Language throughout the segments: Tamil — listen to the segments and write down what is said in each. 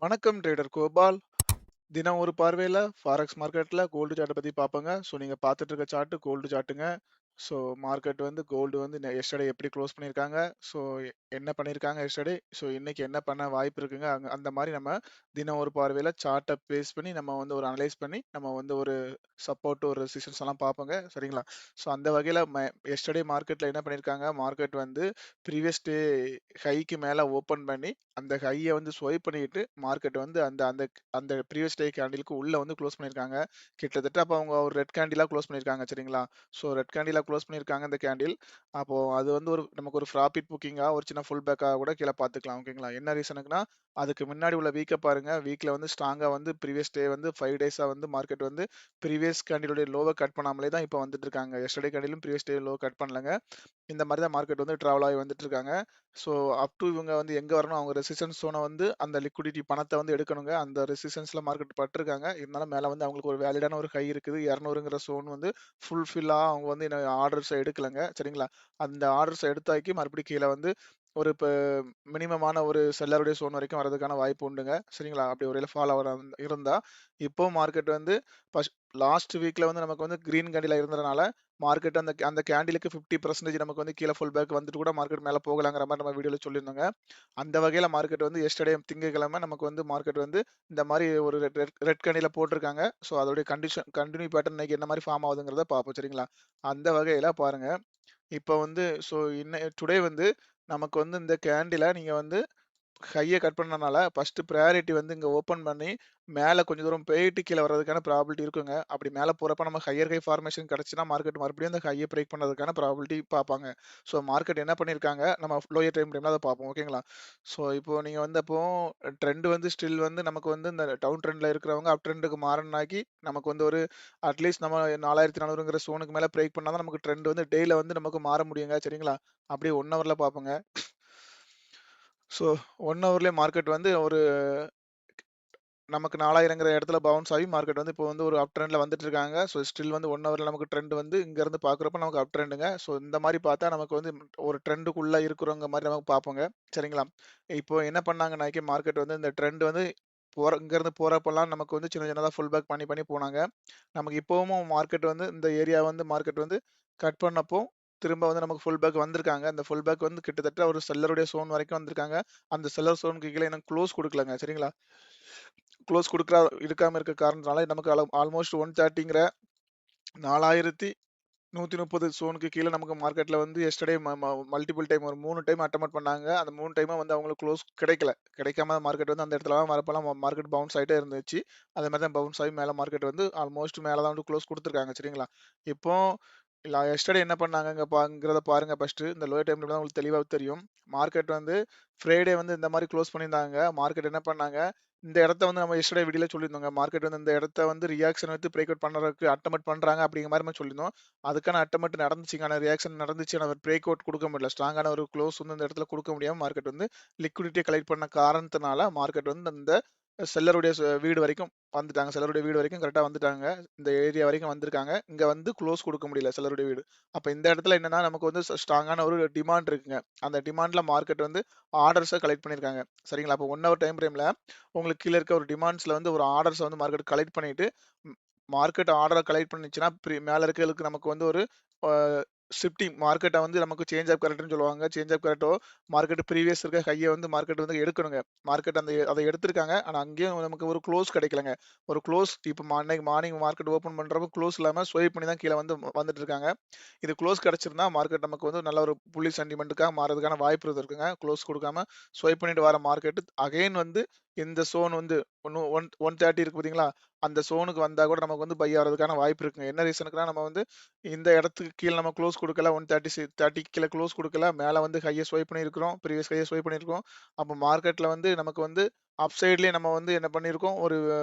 வணக்கம் ட்ரேடர் கோபால். தினம் ஒரு பார்வையில ஃபாரெக்ஸ் மார்க்கெட்ல கோல்டு சார்ட்ட பத்தி பார்ப்போங்க. நீங்க பார்த்துட்டு இருக்க சார்ட் கோல்டு சார்ட்டுங்க. மார்க்கெட் வந்து கோல்டு வந்து எஸ்டர்டே எப்படி க்ளோஸ் பண்ணியிருக்காங்க? ஸோ என்ன பண்ணியிருக்காங்க எஸ்டர்டே? இன்னைக்கு என்ன பண்ண வாய்ப்பு இருக்குங்க? அந்த மாரி நம்ம தினம் ஒரு பார்வையில சார்ட்ட பேஸ் பண்ணி நம்ம வந்து ஒரு அனலைஸ் பண்ணி நம்ம வந்து ஒரு சப்போர்ட், ஒரு ரெசிஸ்டன்ஸ் எல்லாம் பார்ப்போங்க. சரிங்களா? அந்த வகையில எஸ்டர்டே மார்க்கெட்ல என்ன பண்ணியிருக்காங்க? மார்க்கெட் வந்து ப்ரீவியஸ் டே ஹைக்கு மேல ஓப்பன் பண்ணி அந்த ஹைய வந்து ஸ்வைப் பண்ணிட்டு மார்க்கெட் வந்து அந்த அந்த அந்த ப்ரீவியஸ் டே கேண்டிலுக்கு உள்ள வந்து க்ளோஸ் பண்ணியிருக்காங்க. கிட்டத்தட்ட அப்போ அவங்க ஒரு ரெட் கேண்டிலா க்ளோஸ் பண்ணியிருக்காங்க. சரிங்களா? ரெட் கேண்டிலா க்ளோஸ் பண்ணியிருக்காங்க இந்த கேண்டில். அப்போ அது வந்து நமக்கு ஒரு ப்ராஃபிட் புக்கிங்கா ஒரு சின்ன ஃபுல் பேக்கா கூட கீழ பார்த்துக்கலாம். ஓகேங்களா? என்ன ரீசனுக்குன்னா, அதுக்கு முன்னாடி உள்ள வீக்க பாருங்க. வீக்ல வந்து ஸ்ட்ராங்கா வந்து ப்ரீவியஸ் டே வந்து 5 டேஸா வந்து மார்க்கெட் வந்து ப்ரீவியஸ் கேண்டிலுடைய லோவ கட் பண்ணாமலே தான் இப்போ வந்துட்டு இருக்காங்க. எஸ்டர்டே கேண்டிலும் ப்ரீவியஸ் டே லோ கட் பண்ணலங்க. இந்த மாரி தான் மார்க்கெட் வந்து டிராவல் ஆகி வந்துட்டு இருக்காங்க. அப் டூ இவங்க வந்து எங்க வரணும், அவங்க ரெசிஸ்டன்ஸ் ஸோன வந்து அந்த லிக்விடிட்டி பணத்த வந்து எடுக்கணுங்க. அந்த ரெசிஸ்டன்ஸ்ல மார்க்கெட் பட்டுருக்காங்க. இருந்தாலும் மேல வந்து அவங்களுக்கு ஒரு வேலிடான ஒரு ஹை இருக்குது. 200ங்கிற ஸோன் வந்து ஃபுல்ஃபில்லா அவங்க வந்து இன்னும் ஆர்டர்ஸ எடுக்கலங்க. சரிங்களா? அந்த ஆர்டர்ஸ எடுத்தாக்கி மறுபடியும் கீழ வந்து ஒரு மினிமமான ஒரு செல்லருடைய ஸோன் வரைக்கும் வரதுக்கான வாய்ப்பு உண்டுங்க. சரிங்களா? அப்படி ஒருவேள ஃபாலோ இருந்தா, இப்போ மார்க்கெட் வந்து ஃபர்ஸ்ட் லாஸ்ட் வீக்ல வந்து நமக்கு வந்து கிரீன் கேண்டிலா இருந்ததுனால மார்க்கெட் அந்த அந்த கேண்டிலுக்கு 50% நமக்கு வந்து கீழ ஃபுல் பேக் வந்துட்டு கூட மார்க்கெட் மேல போகலாங்கிற மாரி நம்ம வீடியோல சொல்லியிருந்தோங்க. அந்த வகையில மார்க்கெட் வந்து எஸ்டர்டே திங்கட்கிழமை நமக்கு வந்து மார்க்கெட் வந்து இந்த மாரி ஒரு ரெட் ரெட் ரெட் கேண்டில்ல போட்டிருக்காங்க. அதோடைய கன்டின்யூ பேட்டர்ன் இன்னைக்கு என்ன மாரி ஃபார்ம் ஆகுதுங்கிறத பார்ப்போம். சரிங்களா? அந்த வகையில பாருங்க. இப்ப வந்து டுடே வந்து நமக்கு வந்து இந்த கேண்டில நீங்க வந்து ஹைய கட் பண்ணனால ஃபர்ஸ்ட் பிரையாரிட்டி வந்து இங்க ஓப்பன் பண்ணி மேல கொஞ்சம் தூரம் போயிட்டு கீழ வர்றதுக்கான ப்ராபபிலிட்டி இருக்குங்க. அப்படி மேல போறப்ப நம்ம ஹையர் ஹை ஃபார்மேஷன் கிடைச்சுன்னா மார்க்கெட் மறுபடியும் அந்த ஹைய பிரேக் பண்ணதுக்கான ப்ராபபிலிட்டி பார்ப்பாங்க. மார்க்கெட் என்ன பண்ணியிருக்காங்க, நம்ம லோயர் டைம்ல அத பார்ப்போம். ஓகேங்களா? இப்போ நீங்க வந்து அப்போ ட்ரெண்ட் வந்து ஸ்டில் வந்து நமக்கு வந்து இந்த டவுன் ட்ரெண்ட்ல இருக்கிறவங்க அப் ட்ரெண்டுக்கு மாறனாக்கி நமக்கு வந்து ஒரு அட்லீஸ்ட் நம்ம 4400ங்கிற ஸோனுக்கு மேல பிரேக் பண்ணா தான் நமக்கு ட்ரெண்ட் வந்து டேல வந்து நமக்கு மாற முடியுங்க. சரிங்களா? அப்படியே 1 ஹவர்ல பார்ப்போங்க. ஸோ 1 ஹவர்லயே மார்க்கெட் வந்து ஒரு நமக்கு 4000ங்கிற இடத்துல பவுன்ஸ் ஆகி மார்க்கெட் வந்து இப்போ வந்து ஒரு அப் ட்ரெண்ட்ல வந்துட்டு இருக்காங்க. ஸ்டில் வந்து 1 ஹவர்ல நமக்கு ட்ரெண்ட் வந்து இங்க இருந்து பார்க்குறப்ப நமக்கு அப் ட்ரெண்டுங்க. இந்த மாரி பார்த்தா நமக்கு வந்து ஒரு ட்ரெண்டுக்குள்ள இருக்கிறவங்க மாரி நமக்கு பார்ப்போங்க. சரிங்களா? இப்போ என்ன பண்ணாங்கனாக்கி மார்க்கெட் வந்து இந்த ட்ரெண்ட் வந்து இங்கருந்து போறப்பலாம் நமக்கு வந்து சின்ன சின்னதா ஃபுல் பேக் பண்ணி பண்ணி போனாங்க. நமக்கு இப்பவும் மார்க்கெட் வந்து இந்த ஏரியா வந்து மார்க்கெட் வந்து கட் பண்ணப்போ திரும்ப வந்து நமக்கு ஃபுல் பேக் வந்திருக்காங்க. அந்த ஃபுல் பேக் வந்து கிட்டத்தட்ட ஒரு செல்லருடைய ஸோன் வரைக்கும் வந்திருக்காங்க. அந்த செல்லர் ஸோனுக்கு கீழ இன்னும் குளோஸ் குடுக்கலங்க. சரிங்களா? குளோஸ் இருக்காம இருக்க காரணத்தினால நமக்கு ஆல்மோஸ்ட் 130ங்கிற 4130 ஸோனுக்கு கீழ நமக்கு மார்க்கெட்ல வந்து எஸ்டர்டே மல்டிபிள் டைம் ஒரு 3 டைம் அட்டெம்ப்ட் பண்ணாங்க. அந்த 3 டைமும் வந்து அவங்களுக்கு குளோஸ் கிடைக்கல. கிடைக்காம மார்க்கெட் வந்து அந்த இடத்துலலாம் வரப்பலாம் மார்க்கெட் பவுன்ஸ் ஆயிட்டே இருந்துச்சு. அதே மாரி தான் பவுன்ஸ் ஆகி மேல மார்க்கெட் வந்து ஆல்மோஸ்ட் மேல தான் வந்து குளோஸ் குடுத்துருக்காங்க. சரிங்களா? இப்போ எஸ்டர்டே என்ன பண்ணாங்கங்கிறத பாருங்க ஃபர்ஸ்ட்டு. இந்த லோயர் டைம் தான் உங்களுக்கு தெளிவா தெரியும். மார்க்கெட் வந்து ஃப்ரைடே வந்து இந்த மாரி குளோஸ் பண்ணியிருந்தாங்க. மார்க்கெட் என்ன பண்ணாங்க, இந்த இடத்த வந்து நம்ம எஸ்டர்டே வீடியோல சொல்லியிருந்தோங்க. மார்க்கெட் வந்து இந்த இடத்த வந்து ரியாக்ஷன் எடுத்து பிரேக் அவுட் பண்றதுக்கு அட்டெம்ப்ட் பண்றாங்க அப்படிங்கிற மாரி நம்ம சொல்லியிருந்தோம். அதுக்கான அட்டெம்ப்ட் நடந்துச்சுங்க. ஆனா ரியாக்ஷன் நடந்துச்சு. ஆனா பிரேக் அவுட் குடுக்க முடியல. ஸ்ட்ராங்கான ஒரு க்ளோஸ் வந்து இந்த இடத்துல குடுக்க முடியாம மார்க்கெட் வந்து லிக்விடிட்டிய கலெக்ட் பண்ண காரணத்தினால மார்க்கெட் வந்து இந்த செல்லருடைய வீடு வரைக்கும் வந்துட்டாங்க. செல்லருடைய வீடு வரைக்கும் கரெக்ட்டா வந்துட்டாங்க. இந்த ஏரியா வரைக்கும் வந்திருக்காங்க. இங்க வந்து குளோஸ் குடுக்க முடியல செல்லருடைய வீடு. அப்ப இந்த இடத்துல என்னன்னா, நமக்கு வந்து ஸ்ட்ராங்கான ஒரு டிமாண்ட் இருக்குங்க. அந்த டிமாண்ட்ல மார்க்கெட் வந்து ஆர்டர்ஸ கலெக்ட் பண்ணியிருக்காங்க. சரிங்களா? அப்போ 1 ஹவர் டைம் ஃப்ரேம்ல உங்களுக்கு கீழ இருக்க ஒரு டிமாண்ட்ஸ்ல வந்து ஒரு ஆர்டர்ஸ வந்து மார்க்கெட் கலெக்ட் பண்ணிட்டு, ம் மார்க்கெட் ஆர்டர கலெக்ட் பண்ணுச்சுன்னா, மேல இருக்கிறதுக்கு நமக்கு வந்து ஒரு அ ஷிஃப்டிங் மார்க்கெட்ட வந்து நமக்கு சேஞ்ச் ஆஃப் கரெக்ட்ன்னு சொல்லுவாங்க. சேஞ்ச் ஆஃப் கரெக்ட்டோ மார்க்கெட் ப்ரீவியஸ் இருக்க ஹைய வந்து மார்க்கெட் வந்து எடுக்கணுங்க. மார்க்கெட் அத எடுத்திருக்காங்க. ஆனா அங்கேயும் நமக்கு ஒரு குளோஸ் கிடைக்கலங்க. ஒரு குளோஸ் இப்ப அன்னைக்கு மார்னிங் மார்க்கெட் ஓப்பன் பண்றப்போ குளோஸ் இல்லாம ஸ்வைப் பண்ணி தான் கீழ வந்து வந்துட்டு இருக்காங்க. இது குளோஸ் கிடைச்சிருந்தா மார்க்கெட் நமக்கு வந்து நல்ல ஒரு புல்லிஷ் சென்டிமென்ட்‌க்காக மாறதுக்கான வாய்ப்பு இருக்குங்க. குளோஸ் குடுக்காம ஸ்வைப் பண்ணிட்டு வர மார்க்கெட் அகைன் வந்து இந்த ஸோன் வந்து 130 இருக்கு பார்த்தீங்களா? அந்த ஸோனுக்கு வந்தா கூட நமக்கு வந்து பை ஆறதுக்கான வாய்ப்பு இருக்குங்க. என்ன ரீசனுக்குன்னா நம்ம வந்து இந்த இடத்துக்கு கீழ நம்ம குளோஸ் குடுக்கல. 30க்கு கீழ குளோஸ் குடுக்கல. மேல வந்து ஹைய ஸ்வைப் பண்ணியிருக்கிறோம். ப்ரீவியஸ் ஹைய ஸ்வைப் பண்ணியிருக்கோம். அப்ப மார்க்கெட்ல வந்து நமக்கு வந்து அப் சைட்லயே நம்ம வந்து என்ன பண்ணியிருக்கோம், ஒரு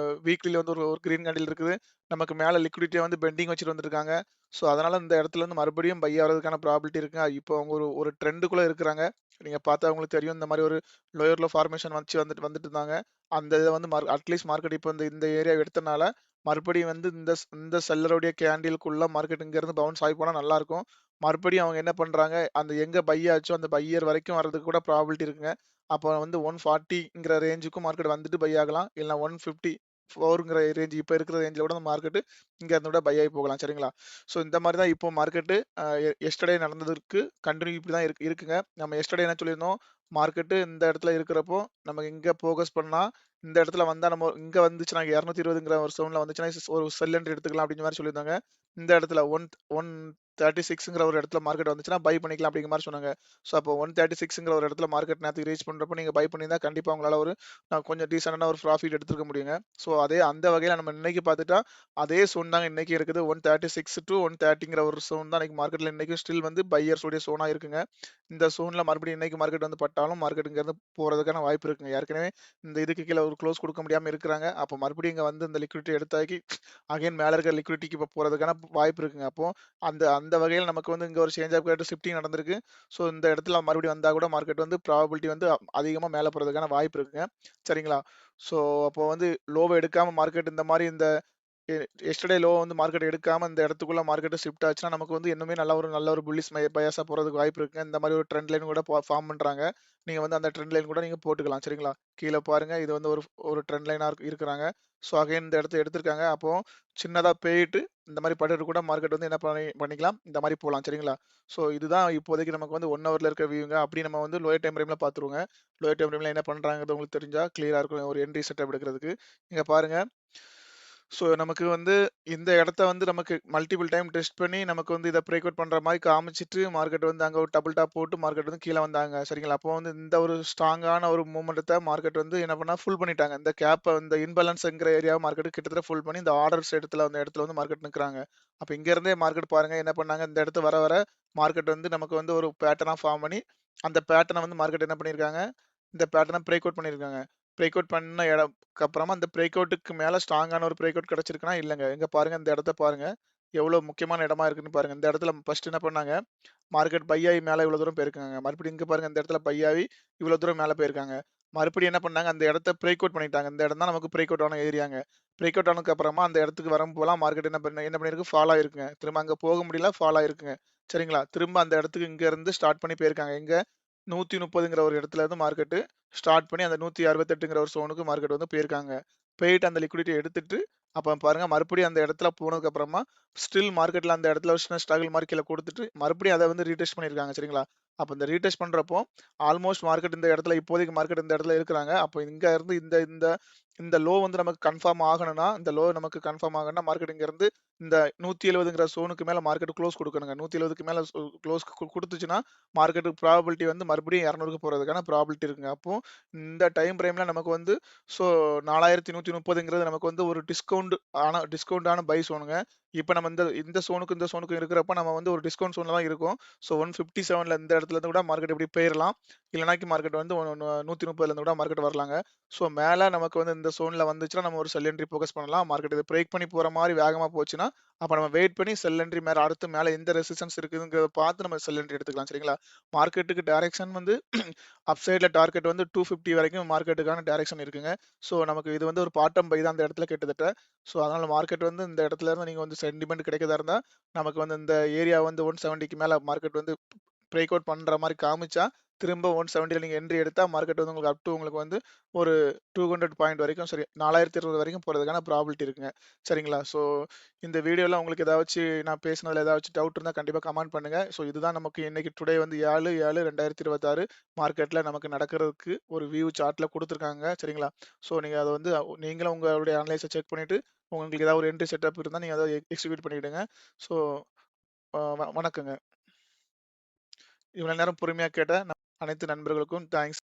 வீக்லில வந்து ஒரு ஒரு கிரீன் கேண்டில் இருக்குது. நமக்கு மேல லிக்விடிட்டிய வந்து பெண்டிங் வச்சுட்டு வந்திருக்காங்க. அதனால இந்த இடத்துல இருந்து மறுபடியும் பை ஆவறதுக்கான ப்ராபபிலிட்டி இருக்குங்க. இப்போ அவங்க ஒரு ஒரு ட்ரெண்டுக்குள்ள இருக்கிறாங்க. நீங்க பார்த்தா உங்களுக்கு தெரியும். இந்த மாரி ஒரு லோயர் லோ ஃபார்மேஷன் வந்துட்டு வந்துட்டு இருந்தாங்க. அந்த இத வந்து அட்லீஸ்ட் மார்க்கெட் இப்போ இந்த இந்த ஏரியா எடுத்தனால மறுபடியும் வந்து இந்த செல்லருடைய கேண்டிலுக்குள்ள மார்க்கெட் இங்க இருந்து பவுன்ஸ் ஆகி போனா நல்லா இருக்கும். மறுபடியும் அவங்க என்ன பண்றாங்க, அந்த எங்க பை ஆச்சோ அந்த பையர் வரைக்கும் வர்றதுக்கு கூட ப்ராபபிலிட்டி இருக்குங்க. அப்போ வந்து 140ங்கிற ரேஞ்சுக்கும் மார்க்கெட் வந்துட்டு பை ஆகலாம். இல்ல 154ங்கிற ரேஞ்ச் இப்ப இருக்கிற ரேஞ்சில கூட அந்த மார்க்கெட் இங்க இருந்து கூட பை ஆகி போகலாம். சரிங்களா? ஸோ இந்த மாரி தான் இப்போ மார்க்கெட் எஸ்டர்டே நடந்ததற்கு கன்டின்யூ இப்படி தான் இருக்குங்க. நம்ம எஸ்டர்டே என்ன சொல்லியிருந்தோம், மார்க்கெட் இந்த இடத்துல இருக்கிறப்போ நம்ம இங்க ஃபோக்கஸ் பண்ணா இந்த இடத்துல வந்தா நம்ம இங்க வந்துச்சுன்னா 220ங்கிற ஒரு ஜோன்ல வந்துச்சுன்னா ஒரு செல் என்ட்ரி எடுத்துக்கலாம் அப்படிங்கிற மாதிரி சொல்லியிருந்தாங்க. இந்த இடத்துல 136ங்கிற ஒரு இடத்துல மார்க்கெட் வந்துச்சுன்னா பை பண்ணிக்கலாம் அப்படிங்கிற மாதிரி சொன்னாங்க. ஸோ அப்போ 136ங்கிற ஒரு இடத்துல மார்க்கெட் நேரத்துக்கு ரீச் பண்றப்போ நீங்க பை பண்ணியிருந்தா கண்டிப்பா உங்களால ஒரு கொஞ்சம் டீசென்டான ஒரு ப்ராஃபிட் எடுத்துக்க முடியுங்க. ஸோ அதே அந்த வகையில நம்ம இன்னைக்கு பார்த்துட்டா அதே ஜோன் தாங்க இன்னைக்கு இருக்குது. 136 டு 130ங்கிற ஒரு ஜோன் தான் இன்னைக்கு மார்க்கெட்ல இன்னைக்கு ஸ்டில் வந்து பையர்ஸ் உடைய ஜோனா இருக்குங்க. இந்த ஜோன்ல மறுபடியும் இன்னைக்கு மார்க்கெட் வந்து பட்டாலும் மார்க்கெட் இங்க இருந்து போறதுக்கான வாய்ப்பு இருக்குங்க. ஏற்கனவே இந்த இதுக்கு கீழ ஒரு க்ளோஸ் குடுக்க முடியாம இருக்கிறாங்க. அப்ப மறுபடியும் இங்க வந்து இந்த லிக்விடிட்டி எடுத்தாக்கி அகைன் மேல இருக்கிற லிக்விடிட்டிக்கு இப்ப போறதுக்கான வாய்ப்பு இருக்குங்க. அப்போ அந்த அந்த வகையில நமக்கு வந்து இங்க ஒரு சேஞ்ச் ஆஃப் கேரக்டர் ஷிஃப்டிங் நடந்திருக்கு. ஸோ இந்த இடத்துல மறுபடியும் வந்தா கூட மார்க்கெட் வந்து ப்ராபபிலிட்டி வந்து அதிகமா மேல போறதுக்கான வாய்ப்பு இருக்குங்க. சரிங்களா? ஸோ அப்போ வந்து லோவ எடுக்காம மார்க்கெட் இந்த மாரி இந்த எஸ்டர்டே லோ வந்து மார்க்கெட் எடுக்காம இந்த இடத்துக்குள்ள மார்க்கெட் ஷிஃப்ட் ஆச்சுன்னா நமக்கு வந்து இன்னுமே நல்ல ஒரு புல்லிஷ் பயாஸா போறதுக்கு வாய்ப்பு இருக்குங்க. இந்த மாதிரி ஒரு ட்ரெண்ட் லைன் கூட ஃபார்ம் பண்றாங்க. நீங்க வந்து அந்த ட்ரெண்ட் லைன் கூட நீங்க போட்டுக்கலாம். சரிங்களா? கீழ பாருங்க. இது வந்து ஒரு ஒரு ட்ரெண்ட் லைனா இருக்குறாங்க. ஸோ அகைன் இந்த இடத்த எடுத்திருக்காங்க. அப்போ சின்னதா போயிட்டு இந்த மாரி படுட்டு கூட மார்க்கெட் வந்து என்ன பண்ணிக்கலாம். இந்த மாரி போலாம். சரிங்களா? ஸோ இதுதான் இப்போதைக்கு நமக்கு வந்து 1 ஹவர்ல இருக்க வியூங்க. அப்படி நம்ம வந்து லோயர் டைம் ஃப்ரேம்ல பார்த்துருவோங்க. லோயர் டைம் ஃப்ரேம்ல என்ன பண்றாங்கறது உங்களுக்கு தெரிஞ்சா கிளியரா இருக்கும். ஒரு என்ட்ரி செட்டப் எடுக்கிறதுக்கு. இங்க பாருங்க. ஸோ நமக்கு வந்து இந்த இடத்த வந்து நமக்கு மல்டிபிள் டைம் டெஸ்ட் பண்ணி நமக்கு வந்து இத பிரேக் அவுட் பண்ற மாரி காமிச்சுட்டு மார்க்கெட் வந்து அங்க ஒரு டபுள் டாப் போட்டு மார்க்கெட் வந்து கீழ வந்தாங்க. சரிங்களா? அப்போ வந்து இந்த ஒரு ஸ்ட்ராங்கான ஒரு மூவ்மெண்ட்ட மார்க்கெட் வந்து என்ன பண்ணா ஃபுல் பண்ணிட்டாங்க. இந்த கேப்ப இந்த இன்பேலன்ஸ்ங்கிற ஏரியாவ மார்க்கெட் கிட்டத்தட்ட ஃபுல் பண்ணி இந்த ஆர்டர்ஸ் அந்த இடத்துல வந்து மார்க்கெட் நிக்கிறாங்க. அப்ப இங்க இருந்தே மார்க்கெட் பாருங்க என்ன பண்ணாங்க, இந்த இடத்து வர வர மார்க்கெட் வந்து நமக்கு வந்து ஒரு பேட்டர்னா ஃபார்ம் பண்ணி அந்த பேட்டர்ன வந்து மார்க்கெட் என்ன பண்ணியிருக்காங்க, இந்த பேட்டர்ன பிரேக் அவுட் பண்ணியிருக்காங்க. பிரேக் அவுட் பண்ண அப்புறமா அந்த பிரேக் அவுட்டுக்கு மேல ஸ்ட்ராங்கான ஒரு பிரேக் அவுட் கிடைச்சிருக்குன்னா இல்லங்க. இங்க பாருங்க இந்த இடத்த பாருங்க. எவ்வளவு முக்கியமான இடமா இருக்குன்னு பாருங்க. இந்த இடத்துல ஃபர்ஸ்ட் என்ன பண்ணாங்க, மார்க்கெட் பை ஆயி மேல இவ்வளவு தூரம் போயிருக்காங்க. மறுபடியும் இங்க பாருங்க இந்த இடத்துல பை ஆயி இவ்வளவு தூரம் மேல போயிருக்காங்க. மறுபடியும் என்ன பண்ணாங்க, அந்த இடத்த பிரேக் அவுட் பண்ணிட்டாங்க. இந்த இடம் தான் நமக்கு பிரேக் அவுட் ஆன ஏரியாங்க. பிரேக் அவுட் ஆனதுக்கு அப்புறமா அந்த இடத்துக்கு வரும்போலாம் மார்க்கெட் என்ன பண்ணிருக்கு, ஃபால் ஆயிருக்குங்க. திரும்ப அங்க போக முடியல, ஃபால் ஆயிருக்குங்க. சரிங்களா? திரும்ப அந்த இடத்துக்கு இங்க இருந்து ஸ்டார்ட் பண்ணி போயிருக்காங்க. எங்க 130ங்கிற ஒரு இடத்துல இருந்து மார்க்கெட் ஸ்டார்ட் பண்ணி அந்த 168ங்கிற ஒரு ஜோனுக்கு மார்க்கெட் வந்து போயிருக்காங்க. போயிட்டு அந்த லிக்விடிட்டி எடுத்துட்டு, அப்ப பாருங்க மறுபடியும் அந்த இடத்துல போனதுக்கு அப்புறமா ஸ்டில் மார்க்கெட்ல அந்த இடத்துல ஒரு சின்ன ஸ்ட்ரகிள் மாரி கீழ குடுத்துட்டு, மறுபடியும் அத வந்து ரீடெஸ்ட் பண்ணியிருக்காங்க. சரிங்களா? அப்ப இந்த ரீடெஸ்ட் பண்றப்போ, ஆல்மோஸ்ட் மார்க்கெட் இந்த இடத்துல இப்போதைக்கு மார்க்கெட் இந்த இடத்துல இருக்கிறாங்க. அப்ப இங்க இருந்து இந்த இந்த இந்த லோ வந்து நமக்கு கன்ஃபார்ம் ஆகணும்னா, இந்த லோ நமக்கு கன்ஃபார்ம் ஆகணும்னா மார்க்கெட் இங்க இருந்து இந்த 170ங்கிற ஜோனுக்கு மேல மார்க்கெட் குளோஸ் குடுக்கணுங்க. 170க்கு மேல குளோஸ் குடுத்துச்சுன்னா, மார்க்கெட் ப்ராபபிலிட்டி வந்து மறுபடியும் 200க்கு போறதுக்கான ப்ராபபிலிட்டி இருக்குங்க. அப்போ இந்த டைம் ஃப்ரேம்ல நமக்கு வந்து ஸோ 4130ங்கிறது நமக்கு வந்து ஒரு டிஸ்கவுண்டான பை ஜோனுங்க. இப்ப நம்ம இந்த இந்த ஜோனுக்கும் இந்த ஜோனுக்கும் இருக்கிறப்ப நம்ம வந்து ஒரு டிஸ்கவுண்ட் ஜோன்ல தான் இருக்கோம். ஸோ 157ல இந்த இடத்துல இருந்து கூட மார்க்கெட் இப்படி போயிரலாம். இல்லனாக்கி மார்க்கெட் வந்து 130ல இருந்து கூட மார்க்கெட் வரலாங்க. ஸோ மேல நமக்கு வந்து இந்த ஜோன்ல வந்துச்சுன்னா நம்ம ஒரு செல் என்ட்ரி ஃபோக்கஸ் பண்ணலாம். மார்க்கெட் இத பிரேக் பண்ணி போற மாரி வேகமா போச்சுன்னா, அப்ப நம்ம வெயிட் பண்ணி செல் என்ட்ரி மேல அடுத்து மேல எந்த ரெசிஸ்டன்ஸ் இருக்குதுங்கிறத பார்த்து நம்ம செல் என்ட்ரி எடுத்துக்கலாம். சரிங்களா? மார்க்கெட்டுக்கு டைரக்ஷன் வந்து அப் சைட்ல டார்கெட் வந்து 250 வரைக்கும் மார்க்கெட்டுக்கான டைரக்ஷன் இருக்குங்க. ஸோ நமக்கு இது வந்து ஒரு பாட்டம் பை தான் அந்த இடத்துல கிட்டத்தட்ட. ஸோ அதனால மார்க்கெட் வந்து இந்த இடத்துல இருந்து நீங்க வந்து சென்டிமென்ட் கிடைக்கிறதா இருந்தா, நமக்கு வந்து இந்த ஏரியா வந்து 170க்கு மேல மார்க்கெட் வந்து பிரேக் அவுட் பண்ற மாரி காமிச்சா, திரும்ப 170ல நீங்க என்ட்ரி எடுத்தா மார்க்கெட் வந்து உங்களுக்கு அப் டூ உங்களுக்கு வந்து ஒரு 200 பாயிண்ட் வரைக்கும் சரி 4020 வரைக்கும் போறதுக்கான ப்ராபபிலிட்டி இருக்குங்க. சரிங்களா? ஸோ இந்த வீடியோல உங்களுக்கு நான் பேசினதுல ஏதாச்சும் டவுட் இருந்தா கண்டிப்பா கமெண்ட் பண்ணுங்க. ஸோ இதுதான் நமக்கு இன்னைக்கு டுடே வந்து 7/7/2026 மார்க்கெட்ல நமக்கு நடக்கிறதுக்கு ஒரு வியூ சார்ட்ல குடுத்துருக்காங்க. சரிங்களா? ஸோ நீங்க அத வந்து நீங்களும் உங்களுடைய அனலைஸ செக் பண்ணிட்டு, உங்களுக்கு ஏதாவது ஒரு என்ட்ரி செட்டப் இருந்தா நீங்க அத எக்ஸிக்யூட் பண்ணிடுங்க. ஸோ வணக்கங்க. இவ்வளவு நேரம் பொறுமையா கேட்ட அனைத்து நண்பர்களுக்கும் தேங்க்ஸ்.